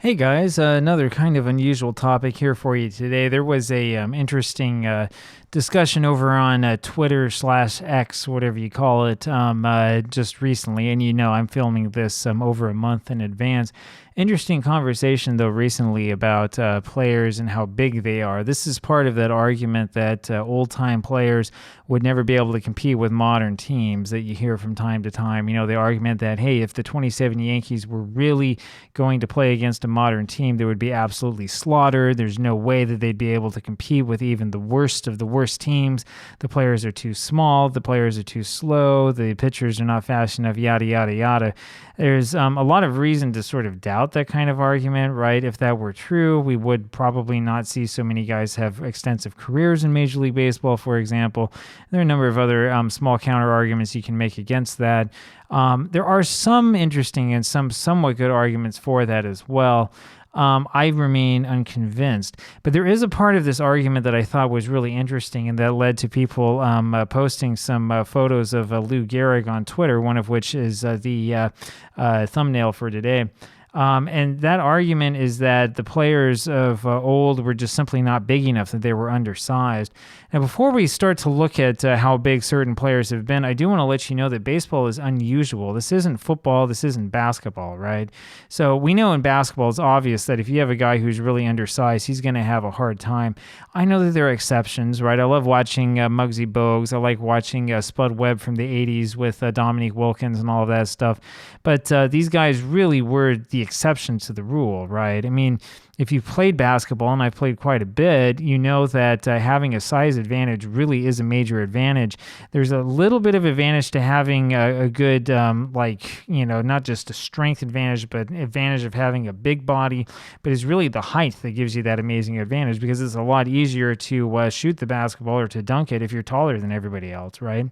Hey guys, another kind of unusual topic here for you today. There was a interesting discussion over on Twitter/X, whatever you call it, just recently, and I'm filming this over a month in advance. Interesting conversation though recently about players and how big they are. This is part of that argument that old-time players would never be able to compete with modern teams that you hear from time to time. The argument that, hey, if the 27 Yankees were really going to play against a modern team, they would be absolutely slaughtered. There's no way that they'd be able to compete with even the worst of the worst teams. The players are too small. The players are too slow. The pitchers are not fast enough, yada, yada, yada. There's a lot of reason to sort of doubt that kind of argument, right? If that were true, we would probably not see so many guys have extensive careers in Major League Baseball, for example. There are a number of other small counter arguments you can make against that. There are some interesting and some somewhat good arguments for that as well. I remain unconvinced. But there is a part of this argument that I thought was really interesting and that led to people posting some photos of Lou Gehrig on Twitter, one of which is the thumbnail for today. And that argument is that the players of old were just simply not big enough, that they were undersized. Now, before we start to look at how big certain players have been, I do want to let you know that baseball is unusual. This isn't football. This isn't basketball, right? So we know in basketball, it's obvious that if you have a guy who's really undersized, he's going to have a hard time. I know that there are exceptions, right? I love watching Muggsy Bogues. I like watching Spud Webb from the 80s with Dominique Wilkins and all of that stuff. But these guys really were the exception to the rule, right? I mean, if you've played basketball, and I've played quite a bit, you know that having a size advantage really is a major advantage. There's a little bit of advantage to having a good, not just a strength advantage, but advantage of having a big body, but it's really the height that gives you that amazing advantage because it's a lot easier to shoot the basketball or to dunk it if you're taller than everybody else, right?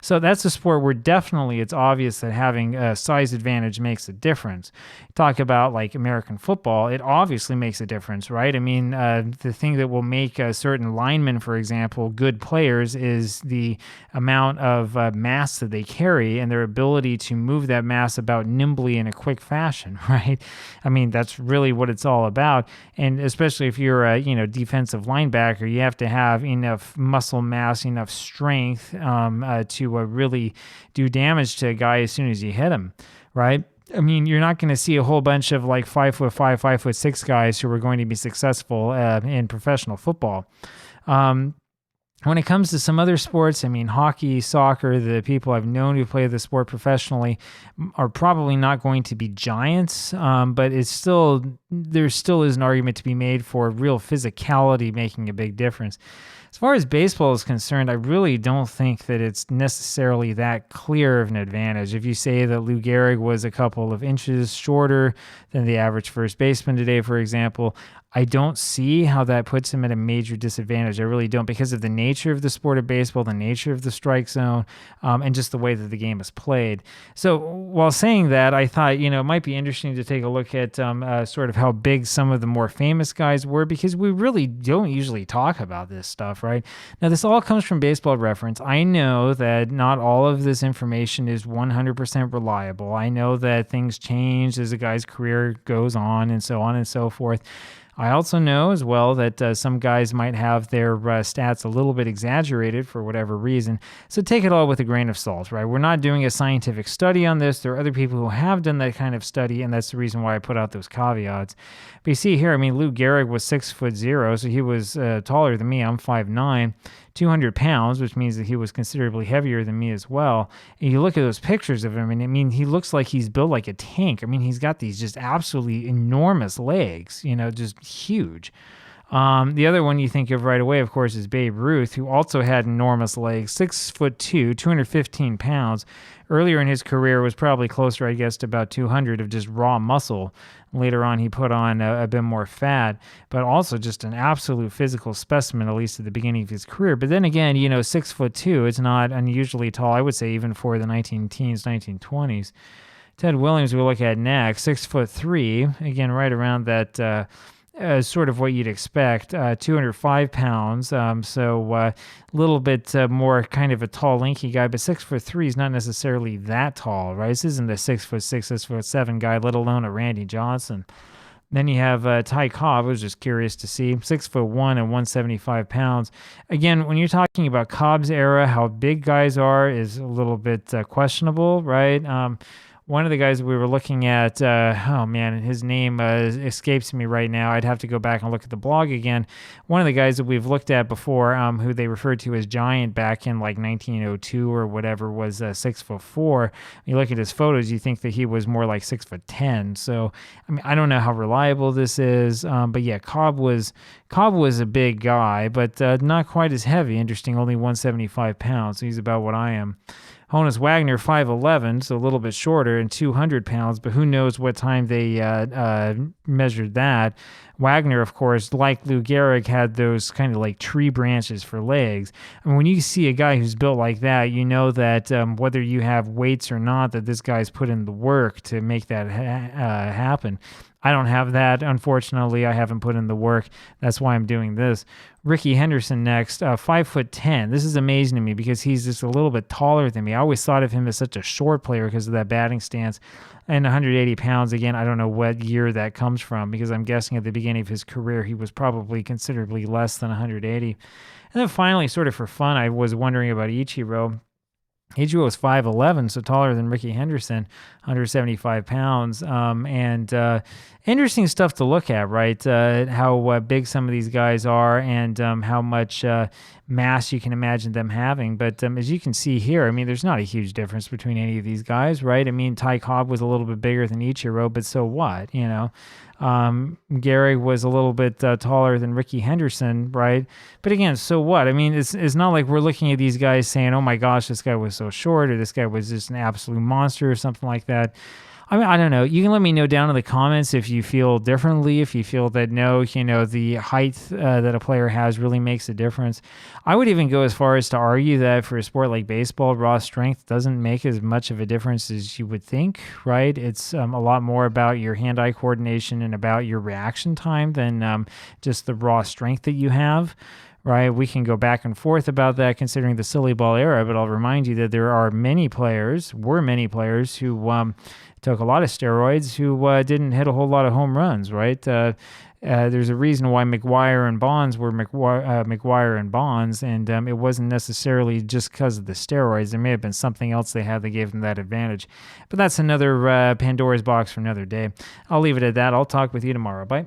So that's a sport where definitely it's obvious that having a size advantage makes a difference. Talk about like American football, it obviously makes a difference, right? I mean, the thing that will make certain linemen, for example, good players is the amount of mass that they carry and their ability to move that mass about nimbly in a quick fashion, right? I mean, that's really what it's all about. And especially if you're a defensive linebacker, you have to have enough muscle mass, enough strength to really do damage to a guy as soon as you hit him, right? I mean, you're not going to see a whole bunch of like 5'5", 5'6" guys who are going to be successful in professional football. When it comes to some other sports, I mean, hockey, soccer, the people I've known who play the sport professionally are probably not going to be giants, but there still is an argument to be made for real physicality making a big difference. As far as baseball is concerned, I really don't think that it's necessarily that clear of an advantage. If you say that Lou Gehrig was a couple of inches shorter than the average first baseman today, for example, I don't see how that puts him at a major disadvantage. I really don't, because of the nature of the sport of baseball, the nature of the strike zone, and just the way that the game is played. So while saying that, I thought, it might be interesting to take a look at sort of how big some of the more famous guys were, because we really don't usually talk about this stuff, right? Now, this all comes from Baseball Reference. I know that not all of this information is 100% reliable. I know that things change as a guy's career goes on and so on and so forth. I also know as well that some guys might have their stats a little bit exaggerated for whatever reason. So take it all with a grain of salt, right? We're not doing a scientific study on this. There are other people who have done that kind of study, and that's the reason why I put out those caveats. But you see here, I mean, Lou Gehrig was 6'0", so he was taller than me. I'm 5'9", 200 pounds, which means that he was considerably heavier than me as well. And you look at those pictures of him, and I mean, he looks like he's built like a tank. I mean, he's got these just absolutely enormous legs, just huge. The other one you think of right away, of course, is Babe Ruth, who also had enormous legs, 6'2", 215 pounds. Earlier in his career was probably closer, I guess, to about 200 of just raw muscle. Later on, he put on a bit more fat, but also just an absolute physical specimen, at least at the beginning of his career. But then again, 6'2", it's not unusually tall, I would say, even for the 19-teens, 1920s. Ted Williams, we'll look at next, 6'3", again, right around that sort of what you'd expect, 205 pounds, so a little bit more kind of a tall, lanky guy, but 6'3" is not necessarily that tall, right? This isn't a 6'6", 6'7" guy, let alone a Randy Johnson. Then you have Ty Cobb. I was just curious to see 6'1" and 175 pounds. Again, when you're talking about Cobb's era, how big guys are is a little bit questionable, right? One of the guys we were looking at, oh man, his name escapes me right now. I'd have to go back and look at the blog again. One of the guys that we've looked at before, who they referred to as giant back in like 1902 or whatever, was 6'4". You look at his photos, you think that he was more like 6'10". So, I mean, I don't know how reliable this is, but yeah, Cobb was a big guy, but not quite as heavy. Interesting, only 175 pounds. So he's about what I am. Honus Wagner, 5'11", so a little bit shorter, and 200 pounds, but who knows what time they measured that. Wagner, of course, like Lou Gehrig, had those kind of like tree branches for legs. I mean, when you see a guy who's built like that, you know that whether you have weights or not, that this guy's put in the work to make that happen. I don't have that. Unfortunately, I haven't put in the work. That's why I'm doing this. Ricky Henderson next, 5'10". This is amazing to me because he's just a little bit taller than me. I always thought of him as such a short player because of that batting stance. And 180 pounds, again, I don't know what year that comes from because I'm guessing at the beginning of his career, he was probably considerably less than 180. And then finally, sort of for fun, I was wondering about Ichiro. Ichiro was 5'11", so taller than Ricky Henderson, 175 pounds. Interesting stuff to look at, right? How big some of these guys are and how much mass you can imagine them having. But as you can see here, I mean, there's not a huge difference between any of these guys, right? I mean, Ty Cobb was a little bit bigger than Ichiro, but so what, you know? Gehrig was a little bit taller than Ricky Henderson, right? But again, so what? I mean, it's not like we're looking at these guys saying, oh my gosh, this guy was so short or this guy was just an absolute monster or something like that. I mean, I don't know. You can let me know down in the comments if you feel differently, if you feel that no, you know, the height that a player has really makes a difference. I would even go as far as to argue that for a sport like baseball, raw strength doesn't make as much of a difference as you would think, right? It's a lot more about your hand-eye coordination and about your reaction time than just the raw strength that you have. Right, we can go back and forth about that considering the silly ball era, but I'll remind you that there are many players who took a lot of steroids who didn't hit a whole lot of home runs, right? There's a reason why McGwire and Bonds were McGwire and Bonds, and it wasn't necessarily just because of the steroids. There may have been something else they had that gave them that advantage. But that's another Pandora's box for another day. I'll leave it at that. I'll talk with you tomorrow. Bye.